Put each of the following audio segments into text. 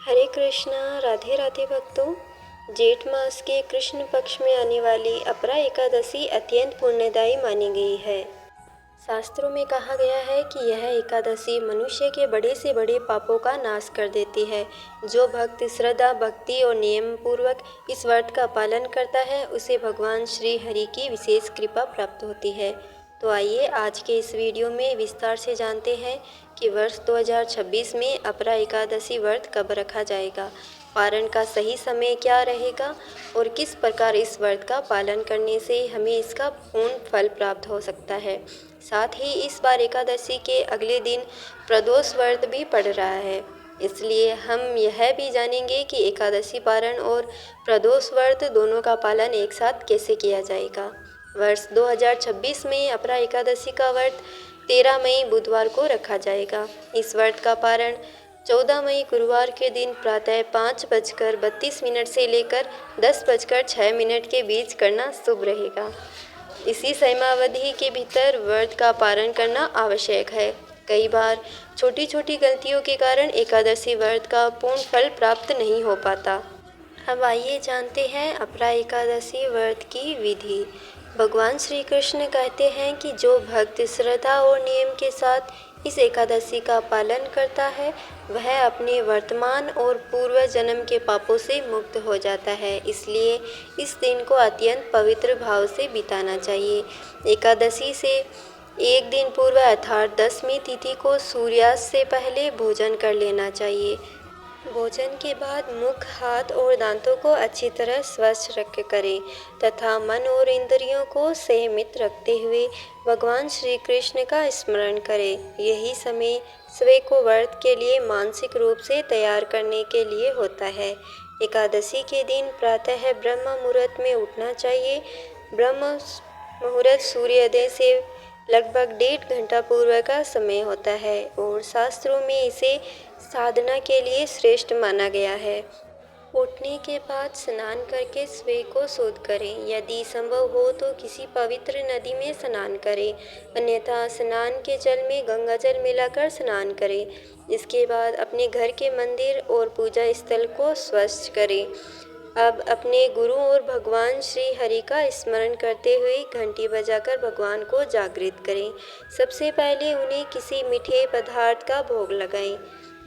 हरे कृष्णा। राधे राधे भक्तों। जेठ मास के कृष्ण पक्ष में आने वाली अपरा एकादशी अत्यंत पुण्यदायी मानी गई है। शास्त्रों में कहा गया है कि यह एकादशी मनुष्य के बड़े से बड़े पापों का नाश कर देती है। जो भक्त श्रद्धा भक्ति और नियम पूर्वक इस व्रत का पालन करता है उसे भगवान श्री हरि की विशेष कृपा प्राप्त होती है। तो आइए आज के इस वीडियो में विस्तार से जानते हैं कि वर्ष 2026 में अपरा एकादशी व्रत कब रखा जाएगा, पारण का सही समय क्या रहेगा और किस प्रकार इस व्रत का पालन करने से हमें इसका पूर्ण फल प्राप्त हो सकता है। साथ ही इस बार एकादशी के अगले दिन प्रदोष व्रत भी पड़ रहा है, इसलिए हम यह भी जानेंगे कि एकादशी पारण और प्रदोष व्रत दोनों का पालन एक साथ कैसे किया जाएगा। वर्ष 2026 में अपरा एकादशी का व्रत 13 मई बुधवार को रखा जाएगा। इस व्रत का पारण 14 मई गुरुवार के दिन प्रातः 5:32 से लेकर 10:06 के बीच करना शुभ रहेगा। इसी समयावधि के भीतर व्रत का पारण करना आवश्यक है। कई बार छोटी छोटी गलतियों के कारण एकादशी व्रत का पूर्ण फल प्राप्त नहीं हो पाता। अब आइए जानते हैं अपरा एकादशी व्रत की विधि। भगवान श्री कृष्ण कहते हैं कि जो भक्त श्रद्धा और नियम के साथ इस एकादशी का पालन करता है वह अपने वर्तमान और पूर्व जन्म के पापों से मुक्त हो जाता है। इसलिए इस दिन को अत्यंत पवित्र भाव से बिताना चाहिए। एकादशी से एक दिन पूर्व अर्थात 10वीं तिथि को सूर्यास्त से पहले भोजन कर लेना चाहिए। भोजन के बाद मुख, हाथ और दांतों को अच्छी तरह स्वच्छ रख करें तथा मन और इंद्रियों को संयमित रखते हुए भगवान श्री कृष्ण का स्मरण करें। यही समय स्वयं को व्रत के लिए मानसिक रूप से तैयार करने के लिए होता है। एकादशी के दिन प्रातः ब्रह्म मुहूर्त में उठना चाहिए। ब्रह्म मुहूर्त सूर्योदय से लगभग 1.5 घंटा पूर्व का समय होता है और शास्त्रों में इसे साधना के लिए श्रेष्ठ माना गया है। उठने के बाद स्नान करके स्वयं को शुद्ध करें। यदि संभव हो तो किसी पवित्र नदी में स्नान करें, अन्यथा स्नान के जल में गंगा जल मिलाकर स्नान करें। इसके बाद अपने घर के मंदिर और पूजा स्थल को स्वच्छ करें। अब अपने गुरु और भगवान श्री हरि का स्मरण करते हुए घंटी बजाकर भगवान को जागृत करें। सबसे पहले उन्हें किसी मीठे पदार्थ का भोग लगाएं।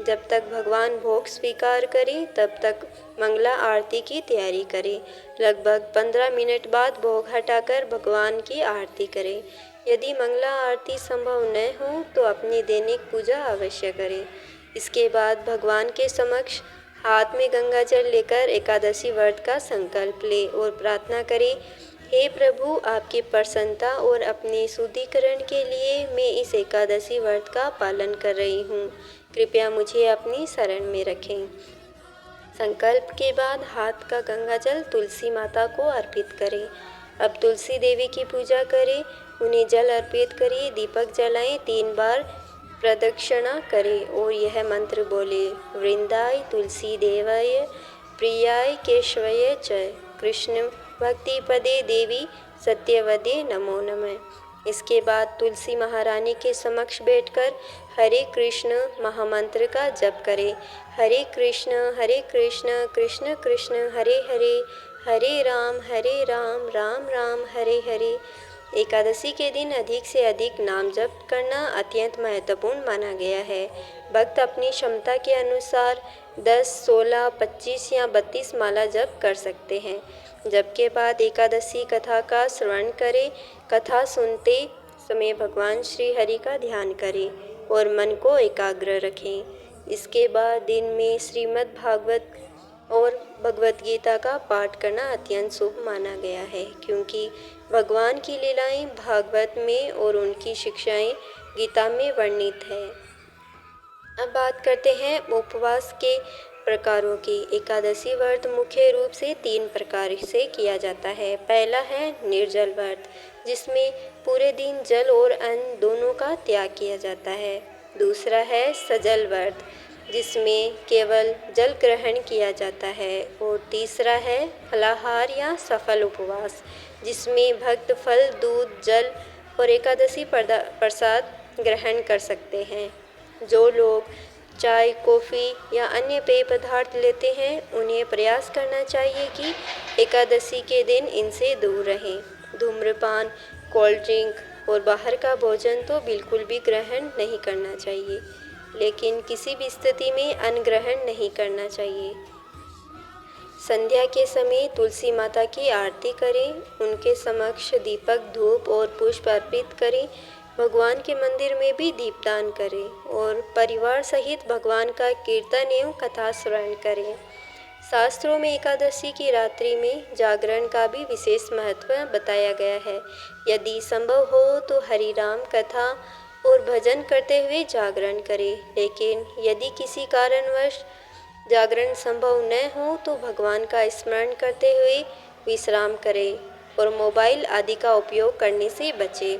जब तक भगवान भोग स्वीकार करें तब तक मंगला आरती की तैयारी करें। लगभग 15 मिनट बाद भोग हटाकर भगवान की आरती करें। यदि मंगला आरती संभव न हो तो अपनी दैनिक पूजा अवश्य करें। इसके बाद भगवान के समक्ष हाथ में गंगा जल लेकर एकादशी व्रत का संकल्प ले और प्रार्थना करें, हे प्रभु, आपकी प्रसन्नता और अपने शुद्धिकरण के लिए मैं इस एकादशी व्रत का पालन कर रही हूँ। कृपया मुझे अपनी शरण में रखें। संकल्प के बाद हाथ का गंगा जल तुलसी माता को अर्पित करें। अब तुलसी देवी की पूजा करें, उन्हें जल अर्पित करिए, दीपक जलाएं, 3 बार प्रदक्षिणा करें और यह मंत्र बोले, वृंदाय तुलसी देवाय प्रियाय केशवय च कृष्ण भक्ति पदे देवी सत्यवदे नमो नमः। इसके बाद तुलसी महारानी के समक्ष बैठकर हरे कृष्ण महामंत्र का जप करें। हरे कृष्ण कृष्ण कृष्ण हरे हरे, हरे राम राम राम हरे हरे। एकादशी के दिन अधिक से अधिक नाम जप करना अत्यंत महत्वपूर्ण माना गया है। भक्त अपनी क्षमता के अनुसार 10, 16, 25 या 32 माला जप कर सकते हैं। जप के बाद एकादशी कथा का श्रवण करें। कथा सुनते समय भगवान श्री हरि का ध्यान करें और मन को एकाग्र रखें। इसके बाद दिन में श्रीमद् भागवत और भगवत गीता का पाठ करना अत्यंत शुभ माना गया है, क्योंकि भगवान की लीलाएं भागवत में और उनकी शिक्षाएं गीता में वर्णित है। अब बात करते हैं उपवास के प्रकारों की। एकादशी व्रत मुख्य रूप से 3 प्रकार से किया जाता है। पहला है निर्जल व्रत, जिसमें पूरे दिन जल और अन्न दोनों का त्याग किया जाता है। दूसरा है सजल व्रत, जिसमें केवल जल ग्रहण किया जाता है। और तीसरा है फलाहार या सफल उपवास, जिसमें भक्त फल, दूध, जल और एकादशी प्रसाद ग्रहण कर सकते हैं। जो लोग चाय, कॉफ़ी या अन्य पेय पदार्थ लेते हैं, उन्हें प्रयास करना चाहिए कि एकादशी के दिन इनसे दूर रहें। धूम्रपान, कोल्ड ड्रिंक और बाहर का भोजन तो बिल्कुल भी ग्रहण नहीं करना चाहिए, लेकिन किसी भी स्थिति में अन्न ग्रहण नहीं करना चाहिए। संध्या के समय तुलसी माता की आरती करें, उनके समक्ष दीपक, धूप और पुष्प अर्पित करें। भगवान के मंदिर में भी दीपदान करें और परिवार सहित भगवान का कीर्तन एवं कथा श्रवण करें। शास्त्रों में एकादशी की रात्रि में जागरण का भी विशेष महत्व बताया गया है। यदि संभव हो तो हरि राम कथा और भजन करते हुए जागरण करें, लेकिन यदि किसी कारणवश जागरण संभव न हो तो भगवान का स्मरण करते हुए विश्राम करें और मोबाइल आदि का उपयोग करने से बचें।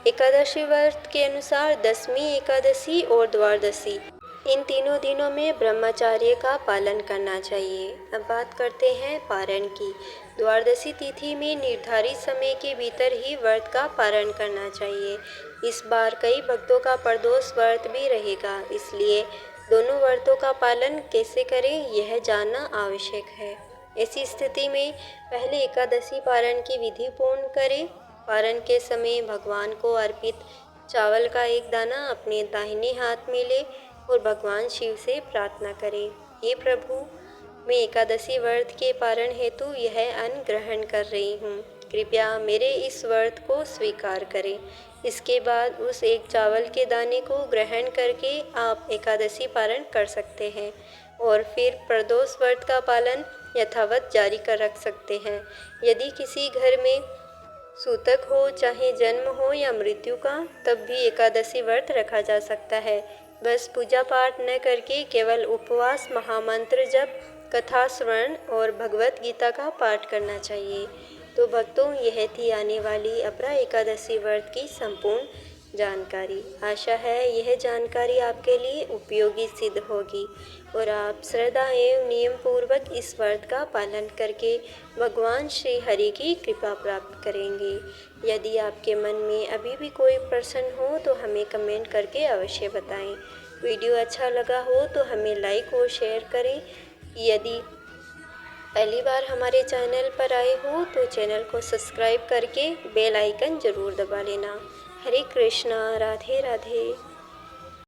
एकादशी व्रत के अनुसार दशमी एकादशी और द्वादशी, इन तीनों दिनों में ब्रह्मचर्य का पालन करना चाहिए। अब बात करते हैं पारण की। द्वादशी तिथि में निर्धारित समय के भीतर ही व्रत का पारण करना चाहिए। इस बार कई भक्तों का प्रदोष व्रत भी रहेगा, इसलिए दोनों व्रतों का पालन कैसे करें यह जानना आवश्यक है। ऐसी स्थिति में पहले एकादशी पारण की विधि पूर्ण करें। पारण के समय भगवान को अर्पित चावल का एक दाना अपने दाहिने हाथ में ले और भगवान शिव से प्रार्थना करें, हे प्रभु, मैं एकादशी व्रत के पारण हेतु यह अन्न ग्रहण कर रही हूँ, कृपया मेरे इस व्रत को स्वीकार करें। इसके बाद उस एक चावल के दाने को ग्रहण करके आप एकादशी पारण कर सकते हैं और फिर प्रदोष व्रत का पालन यथावत जारी कर रख सकते हैं। यदि किसी घर में सूतक हो, चाहे जन्म हो या मृत्यु का, तब भी एकादशी व्रत रखा जा सकता है। बस पूजा पाठ न करके केवल उपवास, महामंत्र जप, कथा श्रवण और भगवत गीता का पाठ करना चाहिए। तो भक्तों, यह थी आने वाली अपरा एकादशी व्रत की संपूर्ण जानकारी। आशा है यह जानकारी आपके लिए उपयोगी सिद्ध होगी और आप श्रद्धा एवं नियम पूर्वक इस व्रत का पालन करके भगवान श्री हरि की कृपा प्राप्त करेंगे। यदि आपके मन में अभी भी कोई प्रश्न हो तो हमें कमेंट करके अवश्य बताएं। वीडियो अच्छा लगा हो तो हमें लाइक और शेयर करें। यदि पहली बार हमारे चैनल पर आए हो तो चैनल को सब्सक्राइब करके बेल आइकन ज़रूर दबा लेना। हरे कृष्णा, राधे राधे।